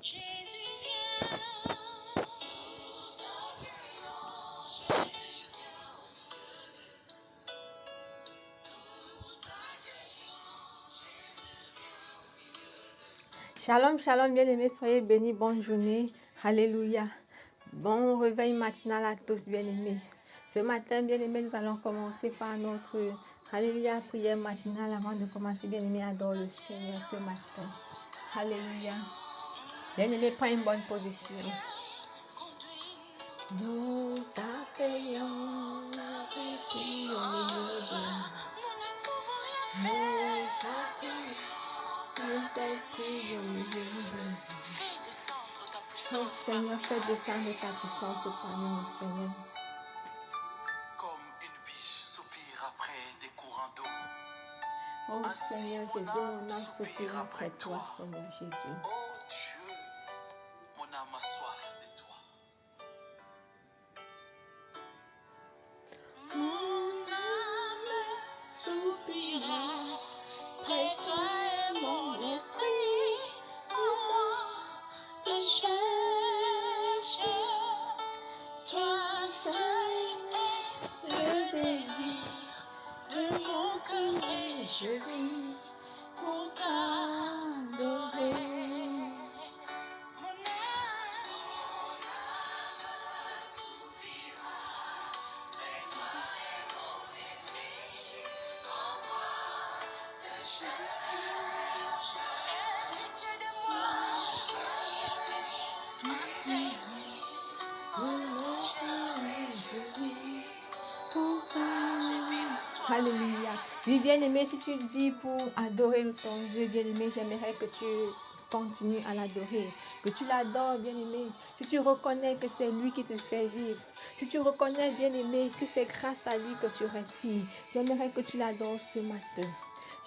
Jésus vient. Shalom, shalom, bien-aimés, soyez bénis, bonne journée, alléluia. Bon réveil matinal à tous, bien-aimés. Ce matin, bien-aimés, nous allons commencer par notre, alléluia, prière matinale avant de commencer, bien-aimés, adore le Seigneur ce matin. Alléluia. Bien-aimés, prends une bonne position. Nous t'appelons, Jésus, au milieu de nous t'appelons, Saint-Esprit, au milieu de nous. Oh Seigneur, fais descendre ta puissance parmi nous, Seigneur. Comme une biche soupire après des courants d'eau. Oh Seigneur Jésus, mon âme soupire après toi, Seigneur Jésus. Oh Dieu, mon âme a soif de toi. Mon âme soupira près de toi et mon esprit en moi te cherche. Toi seul est le désir de mon cœur et je vis pour t'adorer. Mon âme soupira près de toi et mon esprit en moi te cherche. Héritier de moi, ma saisie, mon cœur et je vis pour toi. Alléluia. Oui, bien-aimé, si tu vis pour adorer ton Dieu, bien-aimé, j'aimerais que tu continues à l'adorer, que tu l'adores, bien-aimé. Si tu reconnais que c'est lui qui te fait vivre, si tu reconnais, bien-aimé, que c'est grâce à lui que tu respires, j'aimerais que tu l'adores ce matin.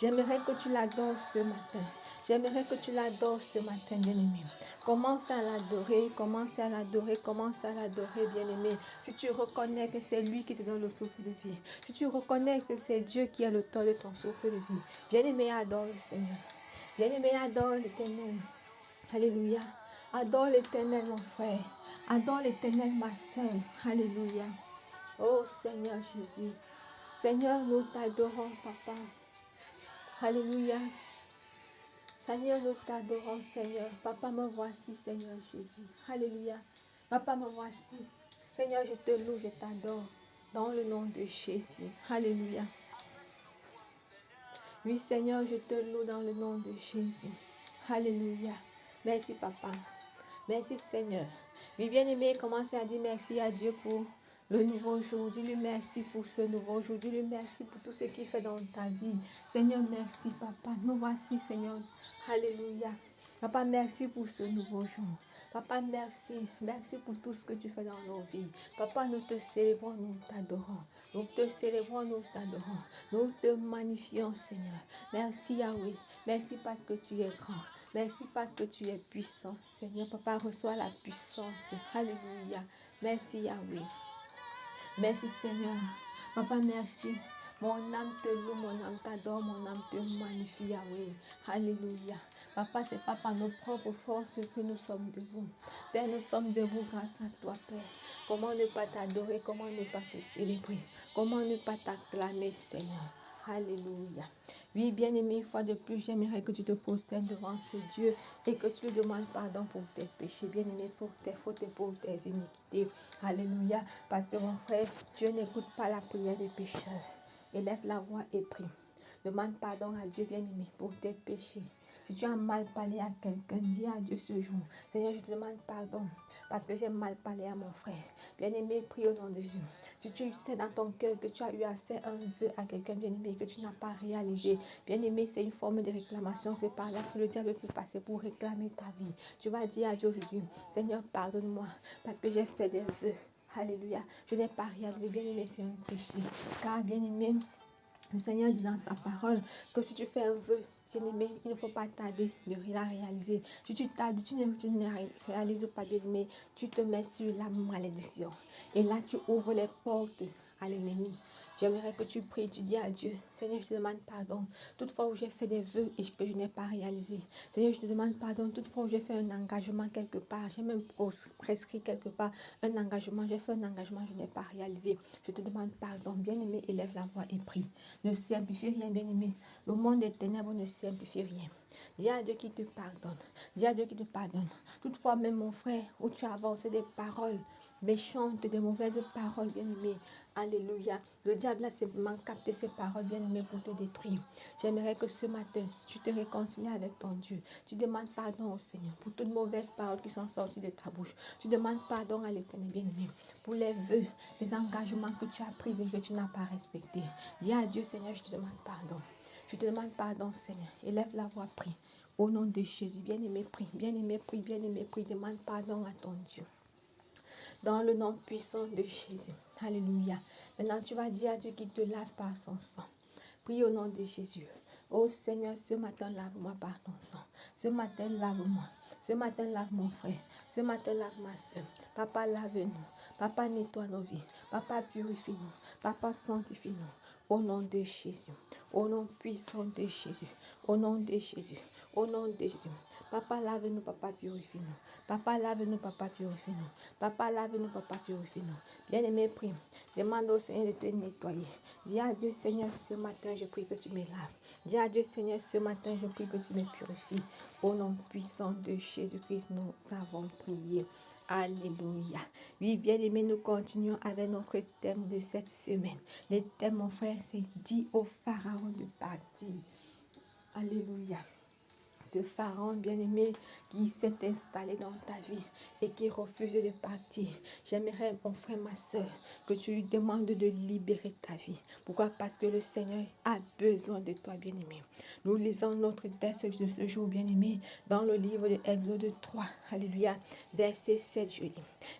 J'aimerais que tu l'adores ce matin. J'aimerais que tu l'adores ce matin, bien-aimé. Commence à l'adorer, commence à l'adorer, commence à l'adorer, bien-aimé. Si tu reconnais que c'est lui qui te donne le souffle de vie, si tu reconnais que c'est Dieu qui est l'auteur de ton souffle de vie, bien-aimé, adore le Seigneur. Bien-aimé, adore l'Éternel. Alléluia. Adore l'Éternel, mon frère. Adore l'Éternel, ma soeur. Alléluia. Oh Seigneur Jésus. Seigneur, nous t'adorons, Papa. Alléluia. Seigneur, nous t'adorons, Seigneur. Papa, me voici, Seigneur Jésus. Alléluia. Papa, me voici. Seigneur, je te loue, je t'adore. Dans le nom de Jésus. Alléluia. Oui, Seigneur, je te loue dans le nom de Jésus. Alléluia. Merci, Papa. Merci, Seigneur. Oui, bien-aimé, commencez à dire merci à Dieu pour le nouveau jour. Dis-lui merci pour ce nouveau jour. Dis-lui merci pour tout ce qu'il fait dans ta vie. Seigneur, merci, Papa. Nous voici, Seigneur. Alléluia. Papa, merci pour ce nouveau jour. Papa, merci. Merci pour tout ce que tu fais dans nos vies. Papa, nous te célébrons, nous t'adorons. Nous te célébrons, nous t'adorons. Nous te magnifions, Seigneur. Merci, Yahweh. Merci parce que tu es grand. Merci parce que tu es puissant. Seigneur, Papa, reçois la puissance. Alléluia. Merci, Yahweh. Merci, Seigneur. Papa, merci. Mon âme te loue, mon âme t'adore, mon âme te magnifie, Yahweh. Alléluia. Papa, c'est pas par nos propres forces que nous sommes debout. Père, nous sommes debout grâce à toi, Père. Comment ne pas t'adorer, comment ne pas te célébrer, comment ne pas t'acclamer, Seigneur. Alléluia. Oui, bien-aimé, une fois de plus, j'aimerais que tu te prosternes devant ce Dieu et que tu lui demandes pardon pour tes péchés, bien-aimé, pour tes fautes et pour tes iniquités. Alléluia. Parce que mon frère, Dieu n'écoute pas la prière des pécheurs. Élève la voix et prie. Demande pardon à Dieu, bien-aimé, pour tes péchés. Si tu as mal parlé à quelqu'un, dis à Dieu ce jour: Seigneur, je te demande pardon parce que j'ai mal parlé à mon frère. Bien-aimé, prie au nom de Jésus. Si tu sais dans ton cœur que tu as eu à faire un vœu à quelqu'un, bien-aimé, que tu n'as pas réalisé, bien-aimé, c'est une forme de réclamation. C'est par là que le diable peut passer pour réclamer ta vie. Tu vas dire à Dieu aujourd'hui: Seigneur, pardonne-moi parce que j'ai fait des vœux. Alléluia. Je n'ai pas réalisé, bien-aimé, c'est un péché. Car, bien-aimé, le Seigneur dit dans sa parole que si tu fais un vœu, bien-aimé, il ne faut pas tarder de la réaliser. Si tu tardes, tu ne réalises pas, bien-aimé, tu te mets sur la malédiction. Et là, tu ouvres les portes à l'ennemi. J'aimerais que tu pries, tu dis à Dieu, Seigneur, je te demande pardon. Toutefois où j'ai fait des vœux et que je n'ai pas réalisé. Seigneur, je te demande pardon. Toutefois où j'ai fait un engagement quelque part, j'ai même prescrit quelque part un engagement. J'ai fait un engagement, je n'ai pas réalisé. Je te demande pardon. Bien-aimé, élève la voix et prie. Ne simplifie rien, bien-aimé. Le monde des ténèbres ne simplifie rien. Dis à Dieu qui te pardonne. Dis à Dieu qui te pardonne. Toutefois, même mon frère, où tu as avancé des paroles méchantes, des mauvaises paroles, bien-aimé. Alléluia. Le diable a simplement capté ces paroles, bien-aimé, pour te détruire. J'aimerais que ce matin, tu te réconcilies avec ton Dieu. Tu demandes pardon au Seigneur pour toutes mauvaises paroles qui sont sorties de ta bouche. Tu demandes pardon à l'Éternel, bien-aimé, pour les vœux, les engagements que tu as pris et que tu n'as pas respectés. Dis à Dieu, Seigneur, je te demande pardon. Je te demande pardon, Seigneur. Élève la voix, prie. Au nom de Jésus, bien-aimé, prie. Bien-aimé, prie. Bien-aimé, prie. Demande pardon à ton Dieu. Dans le nom puissant de Jésus. Alléluia. Maintenant, tu vas dire à Dieu qu'il te lave par son sang. Prie au nom de Jésus. Oh Seigneur, ce matin, lave-moi par ton sang. Ce matin, lave-moi. Ce matin, lave mon frère. Ce matin, lave ma soeur. Papa, lave-nous. Papa, nettoie nos vies. Papa, purifie-nous. Papa, sanctifie-nous. Au nom de Jésus. Au nom puissant de Jésus. Au nom de Jésus. Au nom de Jésus. Papa, lave-nous. Papa, purifie-nous. Papa, lave-nous. Papa, purifie-nous. Papa, lave-nous. Papa, purifie-nous. Bien-aimé, prie. Demande au Seigneur de te nettoyer. Dis à Dieu, Seigneur, ce matin, je prie que tu me laves. Dis à Dieu, Seigneur, ce matin, je prie que tu me purifies. Au nom puissant de Jésus-Christ, nous avons prié. Alléluia. Oui, bien-aimés, nous continuons avec notre thème de cette semaine. Le thème, mon frère, c'est « Dis au Pharaon de partir ». Alléluia. Ce pharaon bien-aimé qui s'est installé dans ta vie et qui refuse de partir. J'aimerais, mon frère, ma soeur, que tu lui demandes de libérer ta vie. Pourquoi? Parce que le Seigneur a besoin de toi, bien-aimé. Nous lisons notre texte de ce jour, bien-aimé, dans le livre de Exode 3. Alléluia. Verset 7, je lis.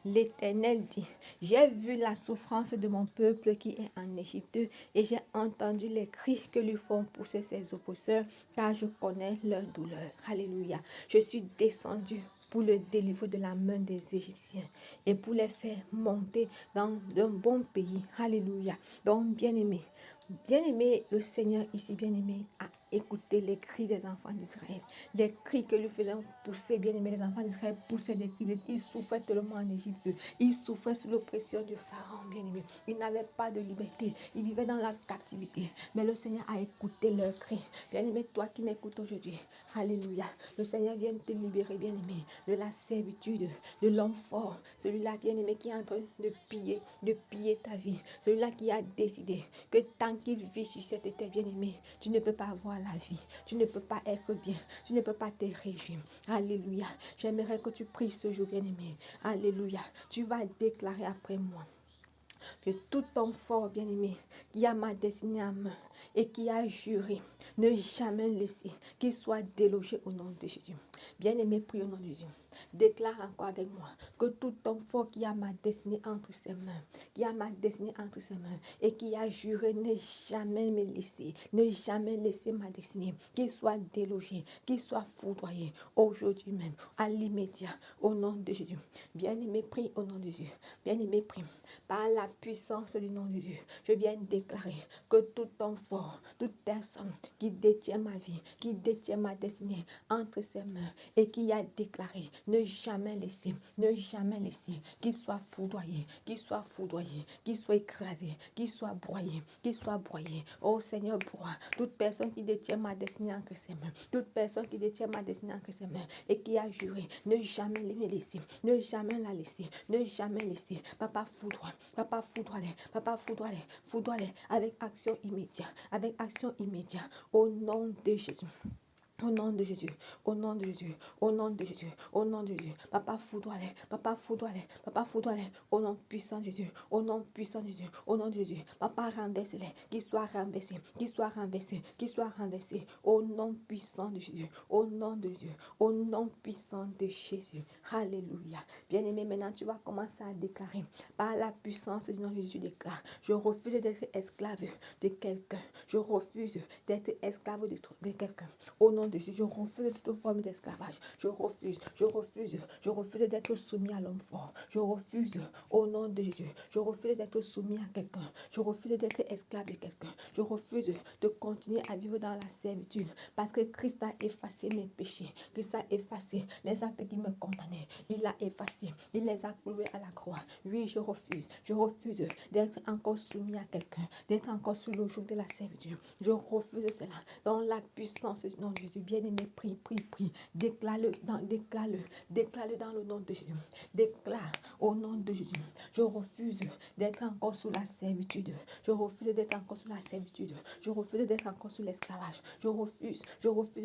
L'Éternel dit, j'ai vu la souffrance de mon peuple qui est en Égypte et j'ai entendu les cris que lui font pousser ses oppresseurs, car je connais leur douleur. Alléluia. Je suis descendu pour le délivrer de la main des Égyptiens et pour les faire monter dans un bon pays. Alléluia. Donc, bien-aimé, le Seigneur ici, bien-aimé, a écouté les cris des enfants d'Israël. Des cris que lui faisaient pousser, bien-aimé, les enfants d'Israël poussaient des cris. Ils souffraient tellement en Égypte. Ils souffraient sous l'oppression du pharaon, bien-aimé. Ils n'avaient pas de liberté. Ils vivaient dans la captivité. Mais le Seigneur a écouté leurs cris. Bien-aimé, toi qui m'écoutes aujourd'hui, alléluia. Le Seigneur vient te libérer, bien-aimé, de la servitude, de l'homme fort. Celui-là, bien-aimé, qui est en train de piller ta vie. Celui-là qui a décidé que tant qu'il vit sur cette terre, bien-aimé, tu ne peux pas avoir la vie. Tu ne peux pas être bien. Tu ne peux pas te réjouir. Alléluia. J'aimerais que tu pries ce jour, bien-aimé. Alléluia. Tu vas déclarer après moi que tout homme fort, bien-aimé, qui a ma destinée en main et qui a juré ne jamais laisser qu'il soit délogé au nom de Jésus. Bien-aimé, prie au nom de Jésus. Déclare encore avec moi que tout homme fort qui a ma destinée entre ses mains, et qui a juré ne jamais me laisser, ne jamais laisser ma destinée, qu'il soit délogé, qu'il soit foudroyé aujourd'hui même, à l'immédiat, au nom de Jésus. Bien-aimé, prie au nom de Jésus. Bien-aimé, prie. Par la puissance du nom de Dieu, je viens déclarer que tout homme fort, toute personne qui détient ma vie, qui détient ma destinée entre ses mains et qui a déclaré ne jamais laisser, qu'il soit foudroyé, qu'il soit écrasé, qu'il soit broyé. Oh Seigneur, broie toute personne qui détient ma destinée entre ses mains, toute personne qui détient ma destinée entre ses mains et qui a juré ne jamais me laisser, ne jamais la laisser, ne jamais laisser. Papa, foudroie-les avec action immédiate, au nom de Jésus. Au nom de Jésus, au nom de Jésus, au nom de Jésus, au nom de Jésus. Papa, foudroie-les, au nom puissant de Jésus, au nom puissant de Jésus, au nom de Jésus. Papa, renverse-les, qu'ils soient renversés, au nom puissant de Jésus, au nom de Jésus, au nom puissant de Jésus. Alléluia. Bien-aimé, maintenant tu vas commencer à déclarer, par la puissance du nom de Jésus, déclare, je refuse d'être esclave de quelqu'un, je refuse d'être esclave de quelqu'un. Au nom de Jésus, je refuse toute forme d'esclavage. Je refuse d'être soumis à l'homme fort. Je refuse, au nom de Jésus, je refuse d'être soumis à quelqu'un. Je refuse d'être esclave de quelqu'un. Je refuse de continuer à vivre dans la servitude parce que Christ a effacé mes péchés. Christ a effacé les actes qui me condamnaient. Il a effacé. Il les a cloués à la croix. Oui, je refuse. Je refuse d'être encore soumis à quelqu'un, d'être encore sous le joug de la servitude. Je refuse cela. Dans la puissance du nom de Jésus, bien-aimé, prie. Déclare-le dans le nom de Jésus. Déclare au nom de Jésus. Je refuse d'être encore sous la servitude. Je refuse d'être encore sous la servitude. Je refuse d'être encore sous l'esclavage. Je refuse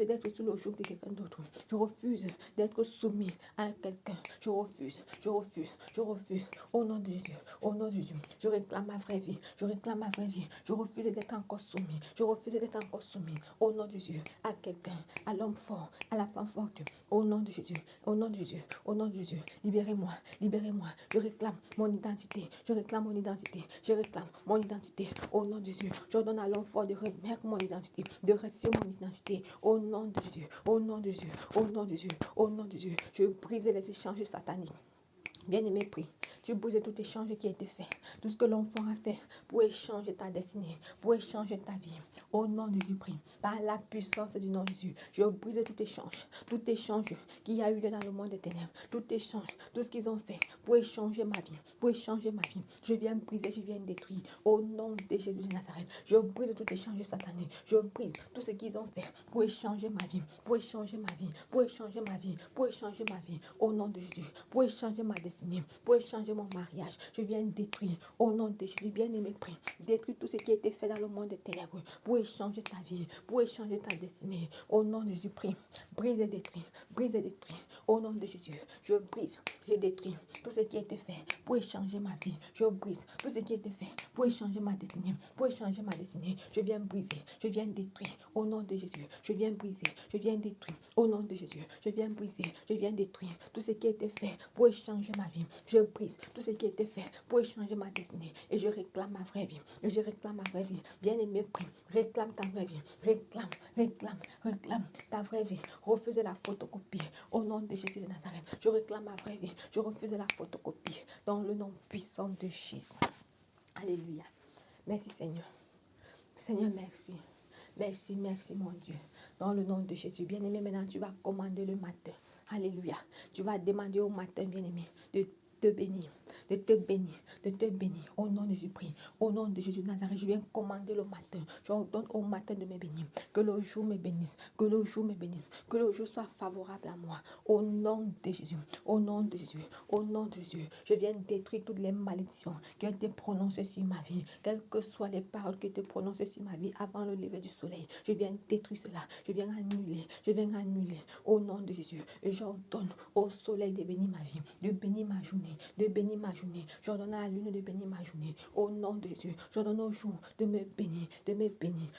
d'être sous le joug de quelqu'un d'autre. Je refuse d'être soumis à quelqu'un. Je refuse. Au nom de Jésus. Au nom de Jésus. Je réclame ma vraie vie. Je refuse d'être encore soumis. Au nom de Jésus. À quelqu'un. À l'homme fort. À la femme forte. Au nom de Jésus. Libérez-moi. Je réclame mon identité. Au nom de Jésus. Je donne à l'homme fort de remettre mon identité. De rester mon identité. Au nom de Jésus. Je brise les échanges sataniques. Bien-aimé, prie. Tu brises tout échange qui a été fait. Tout ce que l'enfant a fait pour échanger ta destinée, pour échanger ta vie. Au nom de Jésus, prie. Par la puissance du nom de Jésus, je brise tout échange qui a eu lieu dans le monde des ténèbres. Tout échange, tout ce qu'ils ont fait pour échanger ma vie, Je viens briser, je viens détruire. Au nom de Jésus de Nazareth, je brise tout échange satanique. Je brise tout ce qu'ils ont fait pour échanger ma vie, Au nom de Jésus, pour échanger ma destinée, pour échanger mon mariage. Je viens détruire. Au nom de Jésus, bien-aimé, prie. Détruis tout ce qui a été fait dans le monde des ténèbres pour échanger ta vie, pour échanger ta destinée. Au nom de Jésus, prie. Brise et détruis. Au nom de Jésus, je brise, je détruis tout ce qui a été fait pour échanger ma vie. Je brise tout ce qui a été fait pour échanger ma destinée, Je viens briser, je viens détruire. Au nom de Jésus, je viens briser, je viens détruire. Au nom de Jésus, je viens briser, je viens détruire tout ce qui a été fait pour échanger ma vie. Je brise tout ce qui a été fait pour échanger ma destinée. Et je réclame ma vraie vie. Bien-aimé, prie. Réclame ta vraie vie. Réclame ta vraie vie. Refuse la photocopie. Au nom de Jésus de Nazareth, je réclame ma vraie vie. Je refuse la photocopie. Dans le nom puissant de Jésus. Alléluia. Merci Seigneur. Seigneur, merci. Merci mon Dieu. Dans le nom de Jésus. Bien-aimé, maintenant tu vas commander le matin. Alléluia. Tu vas demander au matin, bien-aimé, de te bénir. Au nom de Jésus, prie. Au nom de Jésus de Nazareth, je viens commander le matin. Je ordonne au matin de me bénir. Que le jour me bénisse. Que le jour soit favorable à moi. Au nom de Jésus. Je viens détruire toutes les malédictions qui ont été prononcées sur ma vie. Quelles que soient les paroles qui étaient prononcées sur ma vie avant le lever du soleil. Je viens détruire cela. Je viens annuler. Au nom de Jésus. Et j'ordonne au soleil de bénir ma vie. De bénir ma journée. J'ordonne à la lune de bénir ma journée. Au nom de Jésus. J'ordonne au jour de me bénir.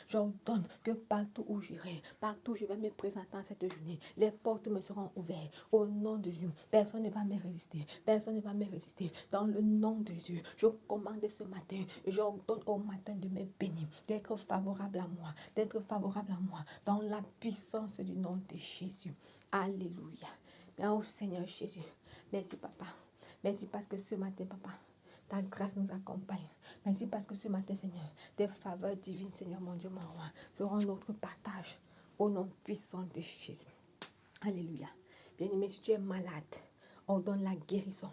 J'ordonne que partout où j'irai, partout où je vais me présenter en cette journée, les portes me seront ouvertes. Au nom de Jésus. Personne ne va me résister. Dans le nom de Jésus. Je commande ce matin. Et j'ordonne au matin de me bénir. D'être favorable à moi. Dans la puissance du nom de Jésus. Alléluia. Bien, oh Seigneur Jésus. Merci Papa. Merci parce que ce matin, Papa, ta grâce nous accompagne. Merci parce que ce matin, Seigneur, tes faveurs divines, Seigneur, mon Dieu, mon roi, seront notre partage au nom puissant de Jésus. Alléluia. Bien-aimé, si tu es malade, ordonne la guérison.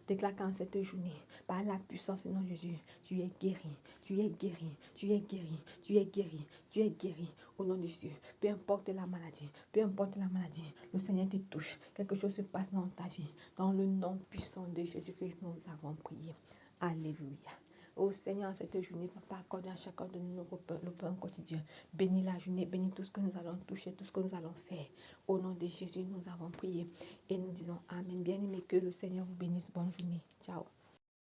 Déclare qu'en cette journée, par la puissance du nom de Jésus, tu es guéri. Au nom de Jésus. Peu importe la maladie, le Seigneur te touche. Quelque chose se passe dans ta vie. Dans le nom puissant de Jésus-Christ, nous avons prié. Alléluia. Ô Seigneur, cette journée, Papa, accorde à chacun de nous le pain quotidien. Bénis la journée, bénis tout ce que nous allons toucher, tout ce que nous allons faire. Au nom de Jésus, nous avons prié et nous disons Amen. Bien-aimés, que le Seigneur vous bénisse. Bonne journée. Ciao.